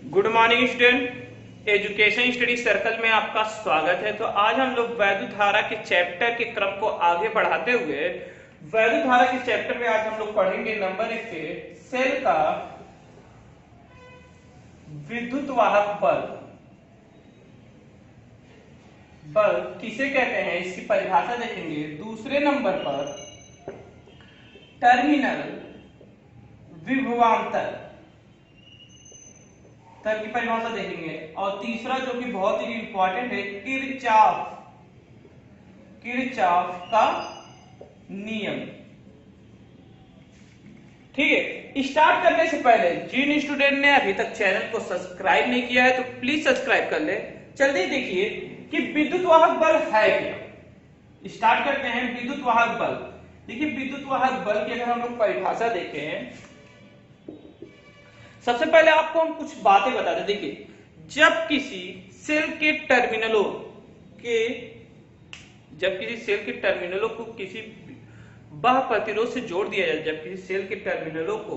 Good morning student, education study circle में आपका स्वागत है। तो आज हम लोग वैद्युत धारा के चैप्टर के क्रम को आगे बढ़ाते हुए वैद्युत धारा के चैप्टर में आज हम लोग पढ़ेंगे नंबर 1 के सेल का विद्युत वाहक बल किसे कहते हैं, इसकी परिभाषा देखेंगे। दूसरे नंबर पर टर्मिनल विभवांतर की परिभाषा देखेंगे। और तीसरा जो कि बहुत ही इंपॉर्टेंट है, किरचॉफ का नियम। ठीक है, स्टार्ट करने से पहले जिन स्टूडेंट ने अभी तक चैनल को सब्सक्राइब नहीं किया है तो प्लीज सब्सक्राइब कर ले। जल्दी देखिए कि विद्युत वाहक बल है क्या। स्टार्ट करते हैं विद्युत वाहक बल। देखिए विद्युत वाहक बल की अगर हम लोग परिभाषा देखें, सबसे पहले आपको हम कुछ बातें बता दें। देखिए जब किसी सेल के टर्मिनलों को किसी बाह्य प्रतिरोध से जोड़ दिया जाए, जब किसी सेल के टर्मिनलों को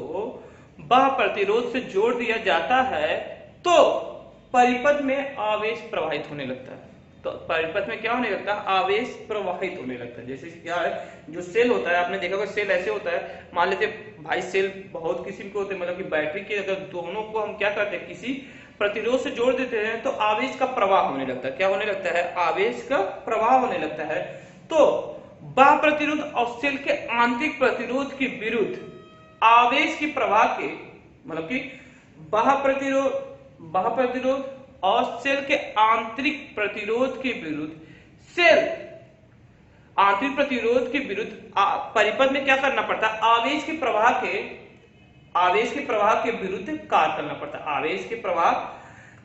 बाह्य प्रतिरोध से जोड़ दिया जाता है तो परिपथ में आवेश प्रवाहित होने लगता है। तो परिपथ में क्या होने लगता है, आवेश प्रवाहित होने लगता है। जैसे क्या है, जो सेल होता है, आपने देखा होगा सेल ऐसे होता है। मान लेते भाई सेल बहुत किस्म के होते हैं, मतलब कि बैटरी के अगर दोनों को हम क्या करते हैं, किसी प्रतिरोध से जोड़ देते हैं तो आवेश का प्रवाह होने लगता है। क्या होने लगता है, आवेश का प्रवाह होने लगता है। तो बाह्य प्रतिरोध और सेल के आंतरिक प्रतिरोध के विरुद्ध आवेश के प्रवाह के, मतलब कि बाह्य प्रतिरोध और सेल के आंतरिक प्रतिरोध के विरुद्ध, सेल आंतरिक प्रतिरोध के विरुद्ध परिपथ में क्या करना पड़ता है, आवेश के प्रवाह के विरुद्ध कार्य करना पड़ता है। आवेश के प्रवाह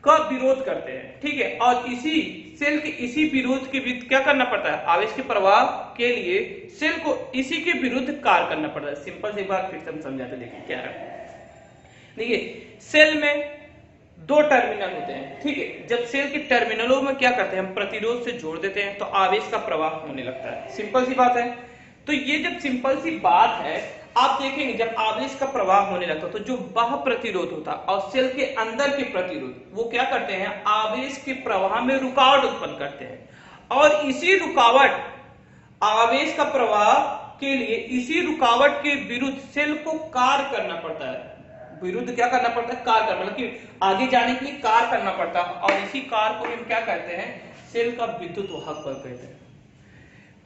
का विरोध करते हैं, ठीक है। और इसी सेल के इसी विरोध के विरुद्ध क्या करना पड़ता है, आवेश के प्रवाह के लिए सेल को इसी के विरुद्ध कार्य करना पड़ता है। सिंपल सी बात फिर से हम समझाते, देखिए क्या है। देखिए सेल में दो टर्मिनल होते हैं, ठीक है। जब सेल के टर्मिनलों में क्या करते हैं, हम प्रतिरोध से जोड़ देते हैं तो आवेश का प्रवाह होने लगता है। सिंपल सी बात है। तो ये जब सिंपल सी बात है, आप देखेंगे जब आवेश का प्रवाह होने लगता है तो जो बाह्य प्रतिरोध होता है और सेल के अंदर के प्रतिरोध, वो क्या करते हैं, आवेश के प्रवाह में रुकावट उत्पन्न करते हैं। और इसी रुकावट, आवेश का प्रवाह के लिए इसी रुकावट के विरुद्ध सेल को कार्य करना पड़ता है। विरुद्ध क्या करना पड़ता है, कार्य करना, मतलब कि आगे जाने के लिए कार्य करना पड़ता है। और इसी कार्य को हम क्या कहते हैं, सेल का विद्युत वाहक बल कहते हैं।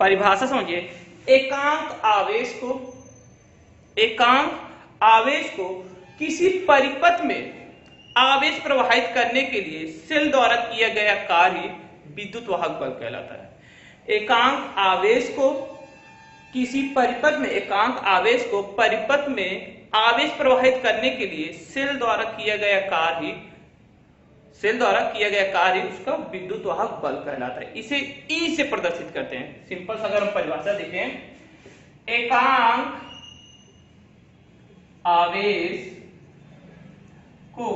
परिभाषा समझिए। एकांक आवेश को किसी परिपथ में आवेश प्रवाहित करने के लिए सेल द्वारा किया गया कार्य विद्युत वाहक बल कहलाता है। एकांक आवेश को परिपथ में आवेश प्रवाहित करने के लिए सेल द्वारा किया गया कार्य उसका विद्युत वाहक बल कहलाता है। इसे ई से प्रदर्शित करते हैं। सिंपल सा अगर हम परिभाषा देखें, एकांक आवेश को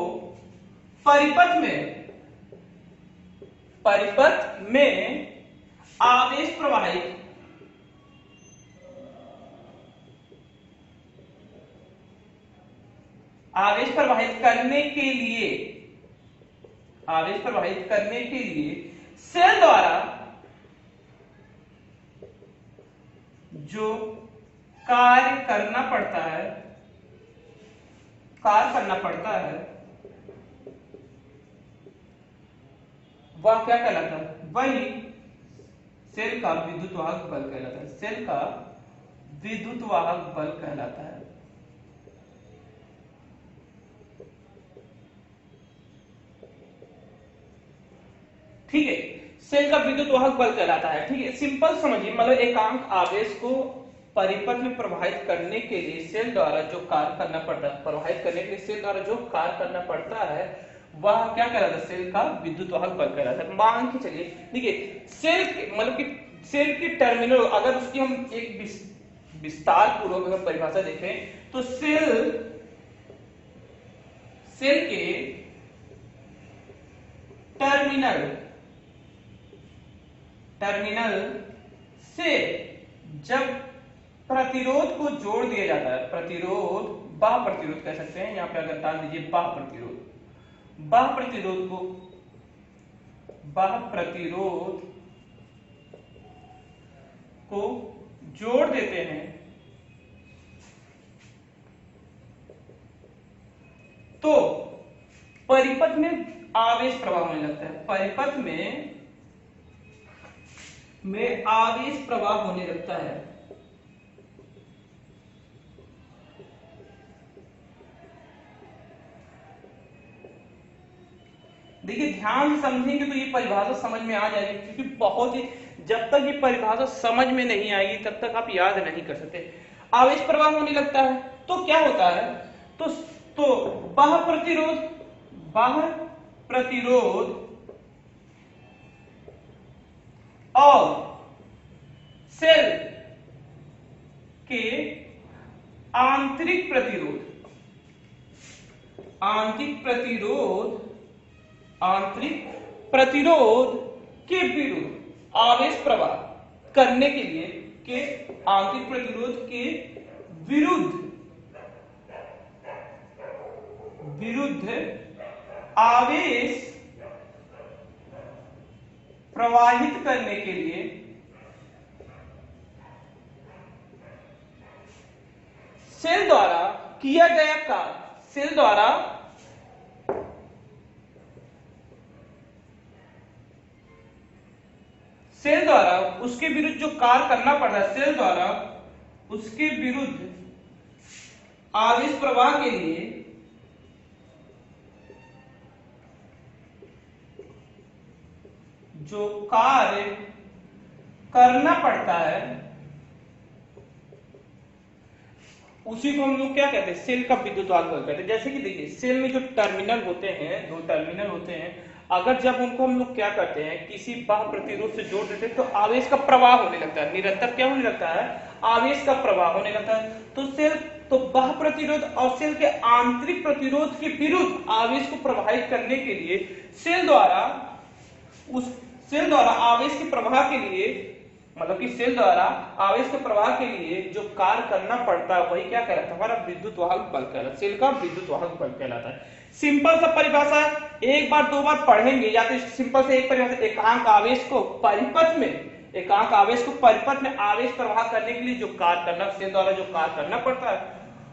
परिपथ में आवेश प्रवाहित करने के लिए सेल द्वारा जो कार्य करना पड़ता है वह क्या कहलाता है, वही सेल का विद्युत वाहक बल कहलाता है। सेल का विद्युत वाहक बल कहलाता है। ठीक है, सेल का विद्युत वाहक बल कहलाता है। ठीक है, सिंपल समझिए, मतलब एकांक आवेश को परिपथ में प्रवाहित करने के लिए सेल द्वारा जो कार्य करना पड़ता है, वह क्या कहलाता है, सेल का विद्युत वाहक बल कहलाता है। मान के चलिए, देखिए सेल मतलब कि सेल की टर्मिनल, अगर उसकी हम एक विस्तार पूर्वक अगर परिभाषा देखें तो सेल के टर्मिनल से जब प्रतिरोध को जोड़ दिया जाता है, प्रतिरोध बाह्य प्रतिरोध कह सकते हैं, यहां पे अगर डाल दीजिए बाह्य प्रतिरोध, बाह्य प्रतिरोध को जोड़ देते हैं तो परिपथ में आवेश प्रवाह होने लगता है। परिपथ में आवेश प्रवाह होने लगता है। देखिए ध्यान से समझेंगे तो ये परिभाषा समझ में आ जाएगी, क्योंकि बहुत ही जब तक ये परिभाषा समझ में नहीं आएगी तब तक आप याद नहीं कर सकते। आवेश प्रवाह होने लगता है तो क्या होता है, तो बाह्य प्रतिरोध और सेल के आंतरिक प्रतिरोध के विरुद्ध आवेश प्रवाह करने के लिए आंतरिक प्रतिरोध के विरुद्ध आवेश प्रवाहित करने के लिए सेल द्वारा किया गया कार्य, सेल द्वारा उसके विरुद्ध जो कार्य करना पड़ता है, सेल द्वारा उसके विरुद्ध आवेश प्रवाह के लिए जो कार्य करना पड़ता है उसी को हम लोग क्या कहते हैं, सेल का विद्युत वाहक बल कहते हैं। जैसे कि देखिए सेल में जो टर्मिनल होते हैं, दो टर्मिनल होते हैं, अगर जब उनको हम लोग क्या करते हैं किसी बाह्य प्रतिरोध से जोड़ देते हैं तो आवेश का प्रवाह होने लगता है, निरंतर क्या होने लगता है, आवेश का प्रवाह होने लगता है। तो बाह्य प्रतिरोध और सेल के आंतरिक प्रतिरोध के विरुद्ध आवेश को प्रवाहित करने के लिए सेल द्वारा आवेश के प्रवाह के लिए, मतलब कि सेल द्वारा आवेश के प्रवाह के लिए जो कार्य करना पड़ता है वही क्या कहलाता है, हमारा विद्युत वाहक बल कहलाता है, सेल का विद्युत वाहक बल कहलाता है। सिंपल सा परिभाषा, एक बार दो बार पढ़ेंगे या तो सिंपल से एक परिभाषा, एकांक आवेश को परिपथ में आवेश प्रवाह करने के लिए जो कार्य करना, सेल द्वारा जो कार्य करना पड़ता है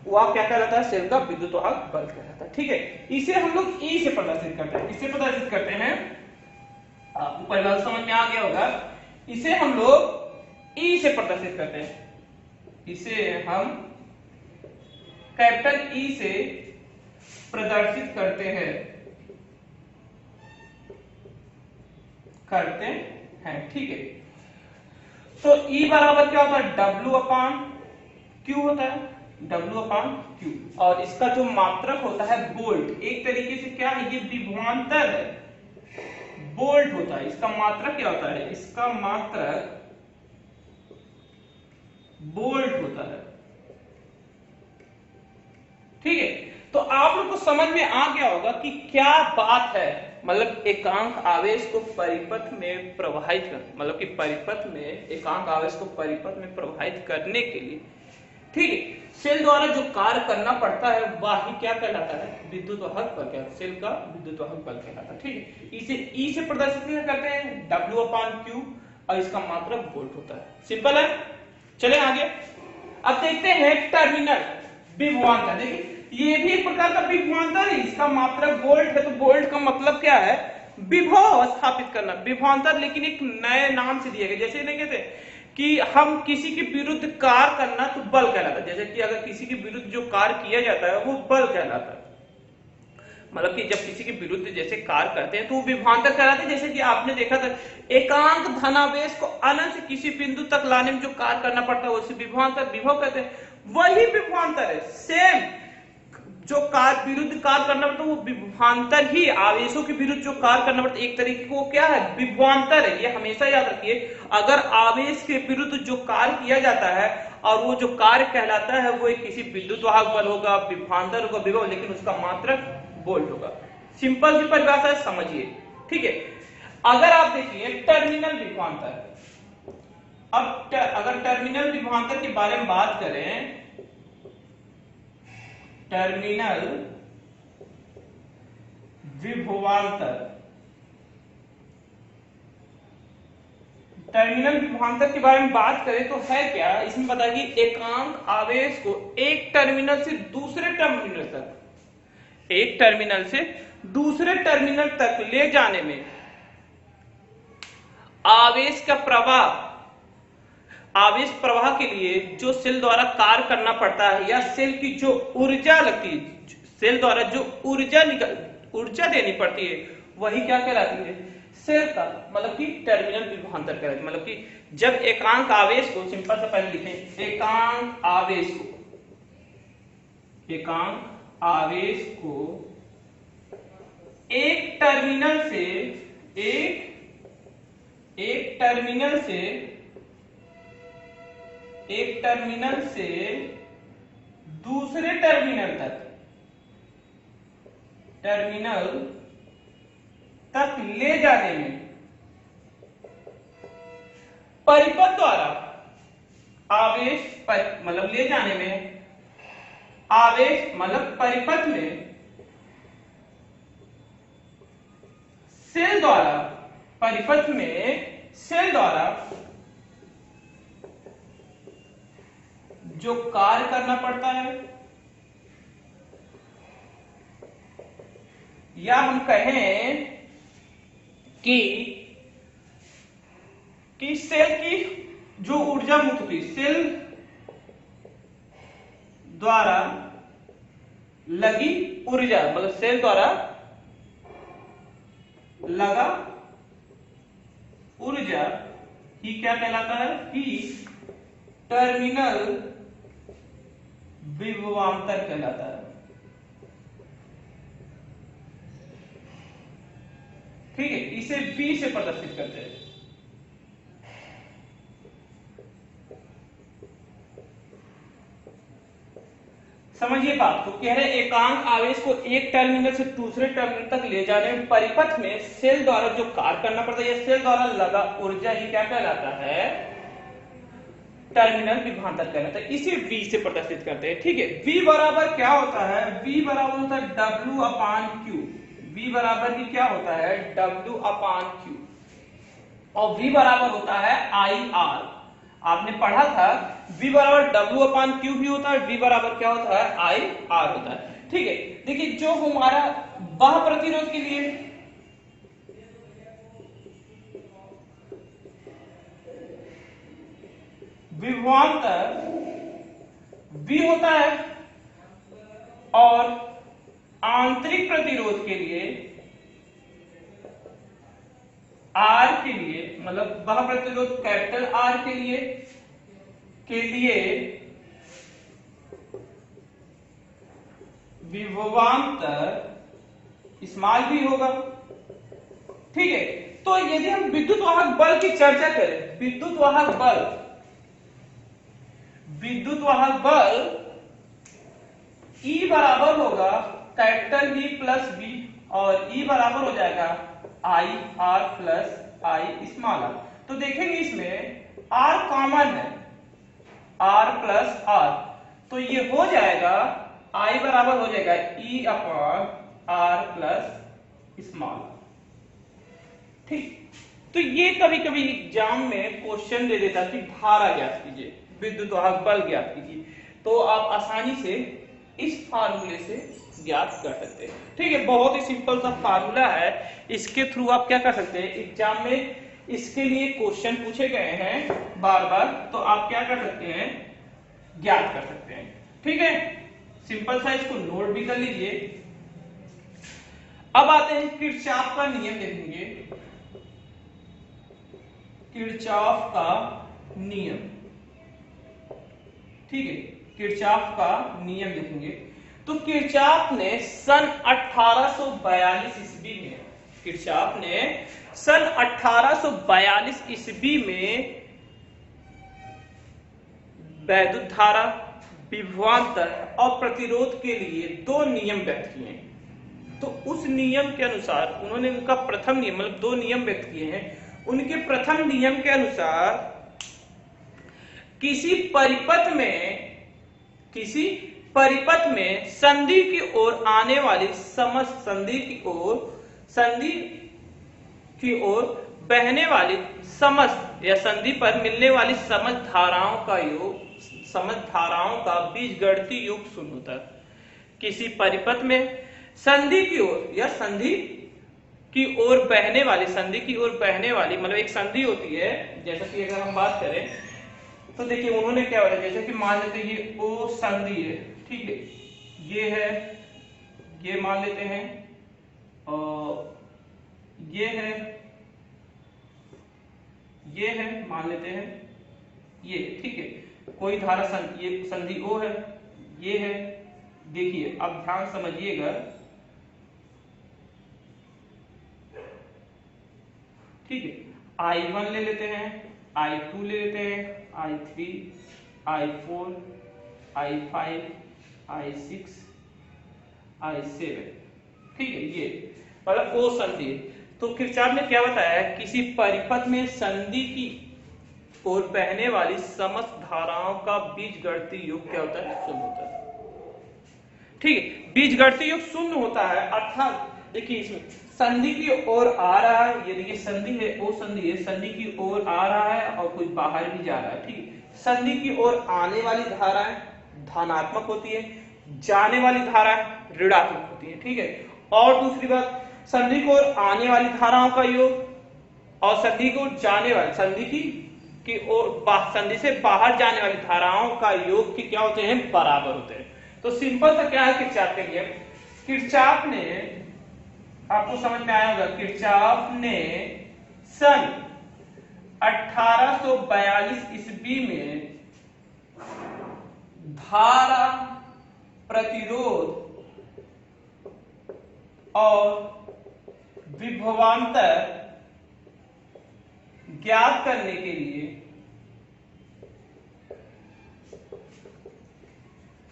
वह क्या कहलाता है, सेल का विद्युत वाहक बल कहलाता है। ठीक है, इसे हम लोग ई से प्रदर्शित करते हैं। इसे प्रदर्शित करते हैं, आपको परिभाषा समझ में आ गया होगा। इसे हम लोग ई से प्रदर्शित करते हैं, इसे हम कैपिटल ई से प्रदर्शित करते हैं। ठीक है, तो ई बराबर क्या होता है, W/Q होता है, W/Q, और इसका जो मात्रक होता है वोल्ट, एक तरीके से क्या है, ये विभवांतर है, वोल्ट होता है। इसका मात्रक क्या होता है, इसका मात्रक वोल्ट होता है। ठीक है, तो आप लोग को समझ में आ गया होगा कि क्या बात है, मतलब एकांक आवेश को परिपथ में प्रवाहित कर, मतलब कि परिपथ में एकांक आवेश को परिपथ में प्रवाहित करने के लिए, ठीक है, सेल द्वारा जो कार्य करना पड़ता है वही क्या कहलाता है, विद्युत वाहक बल कहलाता है, सेल का विद्युत वाहक बल कहलाता है। ठीक है, इसे ई से प्रदर्शित करते हैं, W/Q, और इसका मात्रक वोल्ट होता है। सिंपल है, चले आगे। अब देखते हैं टर्मिनल विभवांतर। देखिए ये भी एक प्रकार का विभवांतर है, इसका मात्रक वोल्ट है, तो वोल्ट का मतलब क्या है, विभव स्थापित करना, विभवांतर, लेकिन एक नए नाम से दिया गया। जैसे नहीं कहते कि हम किसी के विरुद्ध कार्य करना तो बल कहलाता है, जैसे कि अगर किसी के विरुद्ध जो कार्य किया जाता है वो बल कहलाता है, मतलब कि जब किसी के विरुद्ध जैसे कार्य करते हैं तो वो विभवांतर कहलाते हैं। जैसे कि आपने देखा था एकांक धनावेश को अनंत से किसी बिंदु तक लाने में जो कार्य करना पड़ता है उसे विभवांतर, विभव कहते हैं। वही विभवांतर है, सेम जो कार्य विरुद्ध कार्य करना पड़ता है वो विभवांतर ही, आवेशों के विरुद्ध जो कार्य करना पड़ता है एक तरीके को क्या है, विभवांतर है। ये हमेशा याद रखिए, अगर आवेश के विरुद्ध जो कार्य किया जाता है और वो जो कार्य कहलाता है वो एक किसी विद्युत वाहक बल होगा, विभवांतर होगा, विभव, लेकिन उसका मात्रक वोल्ट होगा। सिंपल सी परिभाषा समझिए। ठीक है, अगर आप देखिए टर्मिनल विभवांतर, अब अगर टर्मिनल विभवांतर के बारे में बात करें, टर्मिनल विभवांतर। टर्मिनल विभवांतर के बारे में बात करें तो है क्या, इसमें बता कि एकांक आवेश को एक टर्मिनल से दूसरे टर्मिनल तक, एक टर्मिनल से दूसरे टर्मिनल तक ले जाने में आवेश का प्रवाह, आवेश प्रवाह के लिए जो सेल द्वारा कार्य करना पड़ता है या सेल की जो ऊर्जा लगती है, सेल द्वारा जो ऊर्जा देनी पड़ती है, वही क्या कहलाती है, सेल का मतलब कि टर्मिनल विभवांतर कहलाती है। मतलब कि जब एकांक आवेश को, सिंपल से पहले लिखें, एकांक आवेश को, एकांक आवेश को एक टर्मिनल से दूसरे टर्मिनल तक ले जाने में परिपथ द्वारा आवेश मतलब ले जाने में आवेश मतलब परिपथ में सेल द्वारा, परिपथ में सेल द्वारा जो कार्य करना पड़ता है, या हम कहें कि सेल की जो ऊर्जा मुक्त हुई, सेल द्वारा लगी ऊर्जा, मतलब सेल द्वारा लगा ऊर्जा ही क्या कहलाता है, ही टर्मिनल विभवांतर कहलाता है। ठीक है, इसे V से प्रदर्शित करते हैं। समझिए बात को, कह रहे एकांक आवेश को एक टर्मिनल से दूसरे टर्मिनल तक ले जाने में परिपथ में सेल द्वारा जो कार्य करना पड़ता है या सेल द्वारा लगा ऊर्जा ही क्या कहलाता है, टर्मिनल विभवांतर कहलाता है। इसे V से प्रदर्शित करते हैं। ठीक है, V बराबर क्या होता है, V बराबर होता है W अपान Q। V बराबर ही क्या होता है, W अपान Q, और V बराबर होता है IR। आपने पढ़ा था V बराबर W अपान Q भी होता है, V बराबर क्या होता है, IR होता है। ठीक है, देखिए जो हमारा बाह्य प्रतिरोध के लिए विभवांतर V होता है और आंतरिक प्रतिरोध के लिए R के लिए, मतलब बाह्य प्रतिरोध कैपिटल R के लिए विभवांतर स्मॉल v होगा। ठीक है, तो यदि हम विद्युत वाहक बल की चर्चा करें, विद्युत वाहक बल E बराबर होगा कैपिटल V प्लस V, और E बराबर हो जाएगा IR plus I small r। तो देखेंगे इसमें R कॉमन है, R प्लस R, तो ये हो जाएगा I बराबर हो जाएगा E upon R plus small. ठीक, तो ये कभी कभी एग्जाम में क्वेश्चन दे देता कि धारा ज्ञात कीजिए, विद्युत वाहक बल ज्ञात कीजिए, तो आप आसानी से इस फार्मूले से ज्ञात कर सकते हैं। ठीक है, बहुत ही सिंपल सा फार्मूला है, इसके थ्रू आप क्या कर सकते हैं, एग्जाम में इसके लिए क्वेश्चन पूछे गए हैं बार बार, तो आप क्या कर सकते हैं, ज्ञात कर सकते हैं। ठीक है, सिंपल सा इसको नोट भी कर लीजिए। अब आते हैं किरचॉफ का नियम देखेंगे, किरचॉफ का नियम। ठीक है, किरचॉफ का नियम देखेंगे, तो किरचॉफ ने सन 1842 ईस्वी में, किरचॉफ ने सन 1842 ईस्वी में वैद्युत धारा, विभवांतर और प्रतिरोध के लिए दो नियम व्यक्त किए हैं। तो उस नियम के अनुसार उन्होंने उनका प्रथम नियम, मतलब दो नियम व्यक्त किए हैं। उनके प्रथम नियम के अनुसार किसी परिपथ में संधि की ओर आने वाली संधि की ओर बहने वाली समस्त या संधि पर मिलने वाली समस्त धाराओं का बीजगणितीय योग शून्य होता है। किसी परिपथ में संधि की ओर या संधि की ओर बहने वाली मतलब एक संधि होती है, जैसा कि अगर हम बात करें तो देखिए उन्होंने क्या बताया, जैसे कि मान लेते हैं ये ओ संधि है, ठीक है, ये है, ये मान लेते हैं, और ये है मान लेते हैं, ये, ठीक है, कोई धारा ये संधि ओ है, ये है। देखिए अब ध्यान समझिएगा, ठीक है, I1 ले लेते हैं, I2 ले लेते हैं, I3, I4, I5, I6, I7, ठीक है, ये मतलब ओ संधि। तो किरचॉफ ने क्या बताया, किसी परिपथ में संधि की ओर बहने वाली समस्त धाराओं का बीजगणितीय योग क्या होता है, शून्य होता है। ठीक है, बीजगणितीय योग शून्य होता है, अर्थात देखिए इसमें संधि की ओर आ रहा है, ये देखिए संधि है, ओ संधि है, संधि की ओर आ रहा है और कुछ बाहर भी जा रहा है, ठीक है। संधि की ओर आने वाली धाराएं धनात्मक होती है, जाने वाली धाराएं ऋणात्मक होती है, ठीक है। और दूसरी बात, संधि की ओर आने वाली धाराओं का योग और संधि की ओर जाने वाली संधि से बाहर जाने वाली धाराओं का योग की क्या होते हैं, बराबर होते हैं। तो सिंपल सा क्या है किरचॉफ के लिए, किरचॉफ ने, आपको समझ में आया होगा, किरचॉफ ने सन 1842 ईस्वी में धारा प्रतिरोध और विभवांतर ज्ञात करने के लिए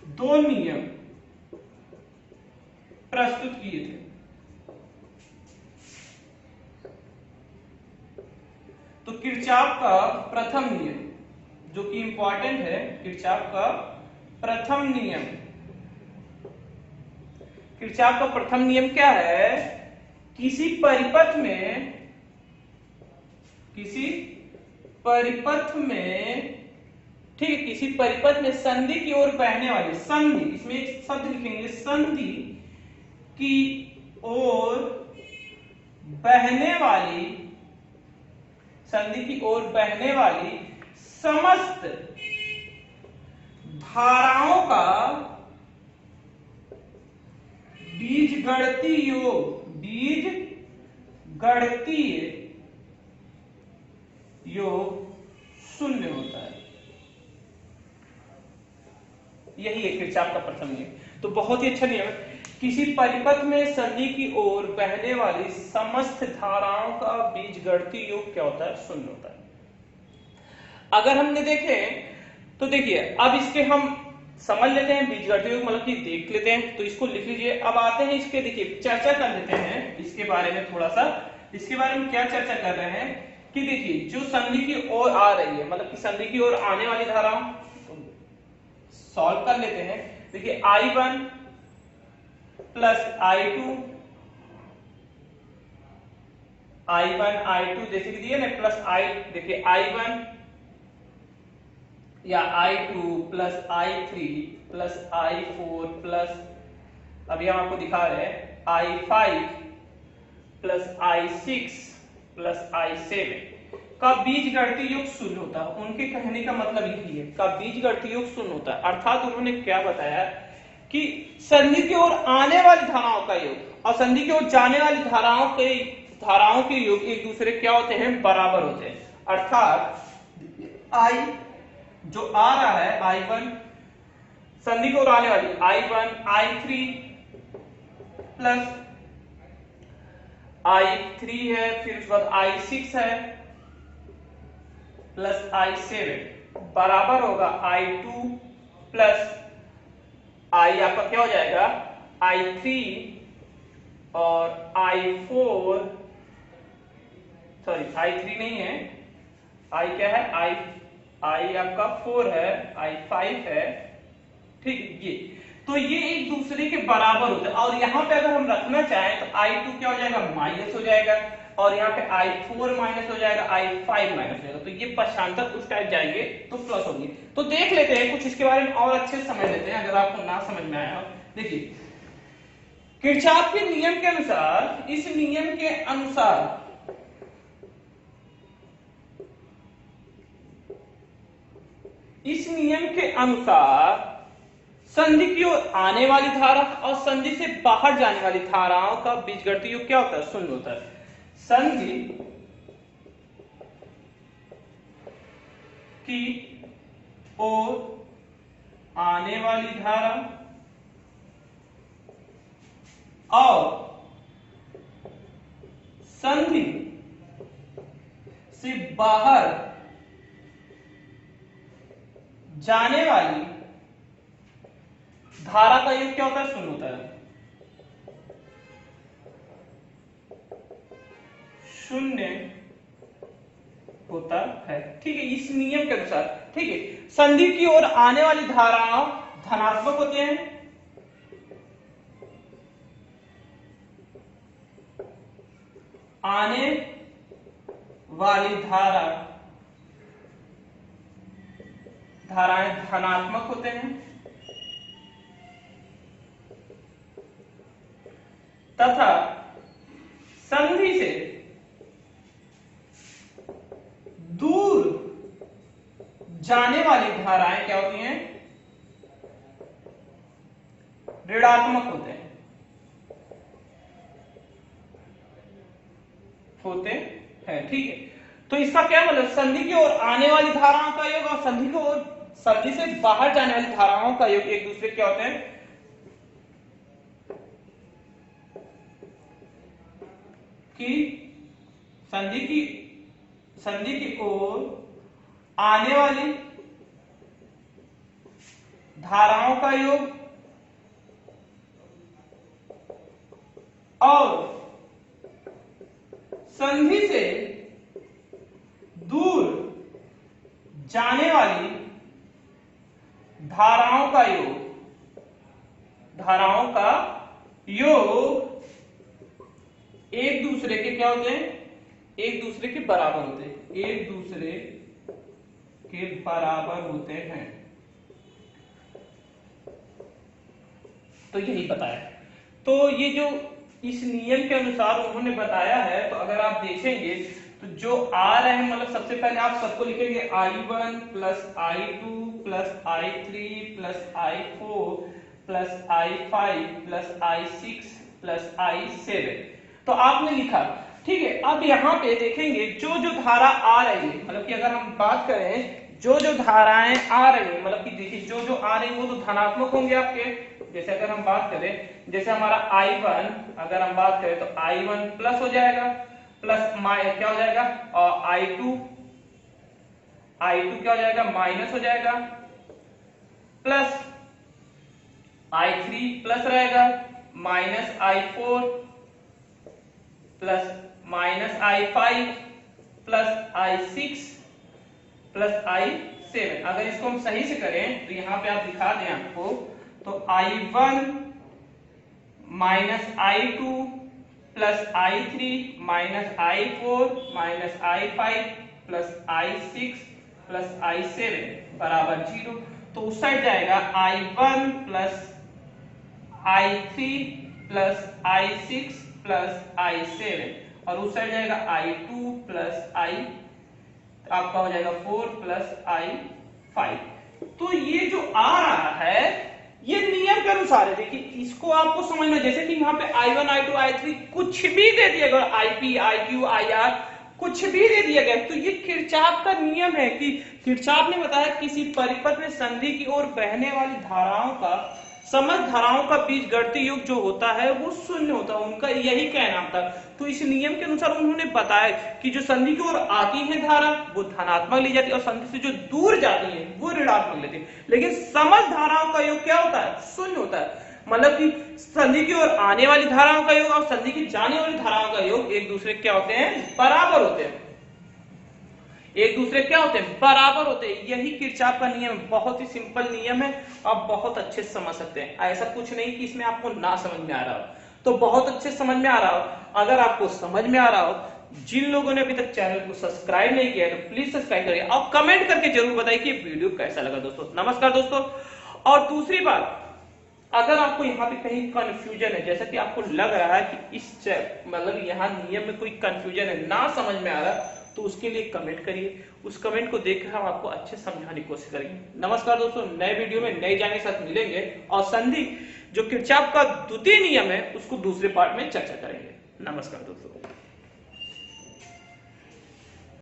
दो नियम प्रस्तुत किए थे। तो किरचॉफ का प्रथम नियम जो कि इंपॉर्टेंट है, किरचॉफ का प्रथम नियम, किरचॉफ का प्रथम नियम क्या है, किसी परिपथ में ठीक है, किसी परिपथ में संधि की ओर बहने वाली, संधि, इसमें एक शब्द लिखेंगे, संधि की ओर बहने वाली समस्त धाराओं का बीजगणितीय योग शून्य होता है। यही है किरचॉफ का प्रथम नियम। तो बहुत ही अच्छा नियम है, किसी परिपथ में संधि की ओर बहने वाली समस्त धाराओं का बीजगणितीय योग क्या होता है, शून्य होता है। अगर हमने देखे तो देखिए अब इसके हम समझ लेते हैं, बीजगणितीय योग मतलब कि देख लेते हैं, तो इसको लिख लीजिए। अब आते हैं इसके, देखिए चर्चा कर लेते हैं इसके बारे में थोड़ा सा। इसके बारे में क्या चर्चा कर रहे हैं कि देखिए जो संधि की ओर आ रही है, मतलब कि संधि की ओर आने वाली धाराओं सॉल्व कर लेते हैं। देखिए I1 प्लस I2 जैसे कि दिए ना, प्लस देखिए I1 या I2 plus I3 plus I4 plus, अभी हम आपको दिखा रहे हैं, I5 plus I6 plus I7 का बीजगणितीय योग शून्य होता है। उनके कहने का मतलब यही है, का बीजगणितीय योग शून्य होता है। अर्थात उन्होंने क्या बताया कि संधि की ओर आने वाली धाराओं का योग और संधि की ओर जाने वाली धाराओं के योग एक दूसरे क्या होते हैं, बराबर होते हैं। अर्थात I जो आ रहा है I1, संधि की ओर आने वाली I1 I3 प्लस I3 है, फिर उसके बाद I6 है प्लस I7 बराबर होगा I2 प्लस I आपका क्या हो जाएगा I3 और I4, सॉरी I3 नहीं है, I क्या है, I आपका 4 है, I5 है, ठीक ये। तो ये एक दूसरे के बराबर होते हैं। और यहाँ पे अगर हम रखना चाहें तो I2 क्या हो जाएगा, माइनस हो जाएगा, और यहाँ पे I4 माइनस हो जाएगा, I5 माइनस हो जाएगा। तो ये पक्षांतर उस टाइप जाएंगे तो प्लस होंगे। तो देख लेते हैं कुछ इसके बारे में और अच्छे से समझ लेते हैं अगर आपको ना समझ में आया हो। देखिए किरचॉफ के नियम के अनुसार, इस नियम के अनुसार संधि की ओर आने वाली धारा और संधि से बाहर जाने वाली धाराओं का बीजगणितीय योग क्या होता है, शून्य होता है। संधि की ओर आने वाली धारा और संधि से बाहर जाने वाली धारा का योग क्या होता है, शून्य होता है। शून्य होता है, ठीक है, इस नियम के अनुसार। ठीक है, संधि की ओर आने वाली धाराएं धनात्मक होते हैं आने वाली धाराएं धनात्मक होते हैं तथा संधि से दूर जाने वाली धाराएं क्या होती हैं, ऋणात्मक होते हैं। ठीक है, तो इसका क्या मतलब, संधि की ओर आने वाली धाराओं का योग और संधि से बाहर जाने वाली धाराओं का योग एक दूसरे क्या होते हैं, कि संधि की ओर आने वाली धाराओं का योग और संधि से दूर जाने वाली धाराओं का योग एक दूसरे के क्या होते हैं, एक दूसरे के बराबर होते हैं, एक दूसरे के बराबर होते हैं। तो यही बताया। तो ये जो इस नियम के अनुसार उन्होंने बताया है, तो अगर आप देखेंगे तो जो आ रहे हैं, मतलब सबसे पहले आप सबको लिखेंगे I1 plus I2 plus I3 plus I4 plus I5 plus I6 plus I7, तो आपने लिखा। ठीक है, अब यहाँ पे देखेंगे जो धारा आ रही है, मतलब कि अगर हम बात करें जो धाराएं आ रही है, मतलब कि देखिए जो आ रही है वो तो धनात्मक होंगे आपके। जैसे अगर हम बात करें, जैसे हमारा I1 अगर हम बात करें तो I1 प्लस हो जाएगा, प्लस क्या हो जाएगा, और I2 क्या हो जाएगा, माइनस हो जाएगा, प्लस I3 प्लस रहेगा, minus I4 plus minus I5 plus I6 plus I7। अगर इसको हम सही से करें तो यहाँ पे आप दिखा दें आपको, तो I1 minus I2 plus I3 minus I4 minus I5 plus I6 plus I7 बराबर 0। तो उस साइड जाएगा I1 plus I3 plus I6 plus I7, और उस साइड जाएगा I2 प्लस आपका हो जाएगा 4 प्लस I5। तो ये जो आ रहा है ये नियम के अनुसार है। देखिए इसको आपको समझना, जैसे कि यहाँ पे I1 I2 I3 कुछ भी दे दिया गया, IP IQ IR कुछ भी दे दिया गया, तो ये किरचॉफ का नियम है कि किरचॉफ ने बताया किसी परिपथ में संधि की ओर बहने वाली धाराओं का समस्त धाराओं का बीजगणितीय योग जो होता है वो शून्य होता है। उनका यही कहना था। तो इस नियम के अनुसार उन्होंने बताया कि जो संधि की ओर आती है धारा वो धनात्मक ली जाती है और संधि से जो दूर जाती है वो ऋणात्मक लेती है, लेकिन समस्त धाराओं का योग क्या होता है, शून्य होता है। मतलब कि संधि की ओर आने वाली धाराओं का योग और संधि की जाने वाली धाराओं का योग एक दूसरे क्या होते हैं, बराबर होते हैं। एक दूसरे क्या होते हैं, बराबर होते हैं। यही किरचॉफ का नियम है, बहुत ही सिंपल नियम है, आप बहुत अच्छे से समझ सकते हैं। ऐसा कुछ नहीं कि इसमें आपको ना समझ में आ रहा हो, तो बहुत अच्छे समझ में आ रहा हो। अगर आपको समझ में आ रहा हो, जिन लोगों ने अभी तक चैनल को सब्सक्राइब नहीं किया है तो प्लीज सब्सक्राइब करिए और कमेंट करके जरूर बताइए कि वीडियो कैसा लगा दोस्तों। नमस्कार दोस्तों। और दूसरी बात, अगर आपको यहाँ पे कहीं कंफ्यूजन है, जैसा कि आपको लग रहा है कि इस मतलब यहाँ नियम में कोई कंफ्यूजन है, ना समझ में आ रहा, तो उसके लिए कमेंट करिए। उस कमेंट को देखकर हम आपको अच्छे समझाने की कोशिश करेंगे। नमस्कार दोस्तों, नए वीडियो में नए जानने के साथ मिलेंगे और संधि जो किरचॉफ का द्वितीय नियम है उसको दूसरे पार्ट में चर्चा करेंगे। नमस्कार दोस्तों।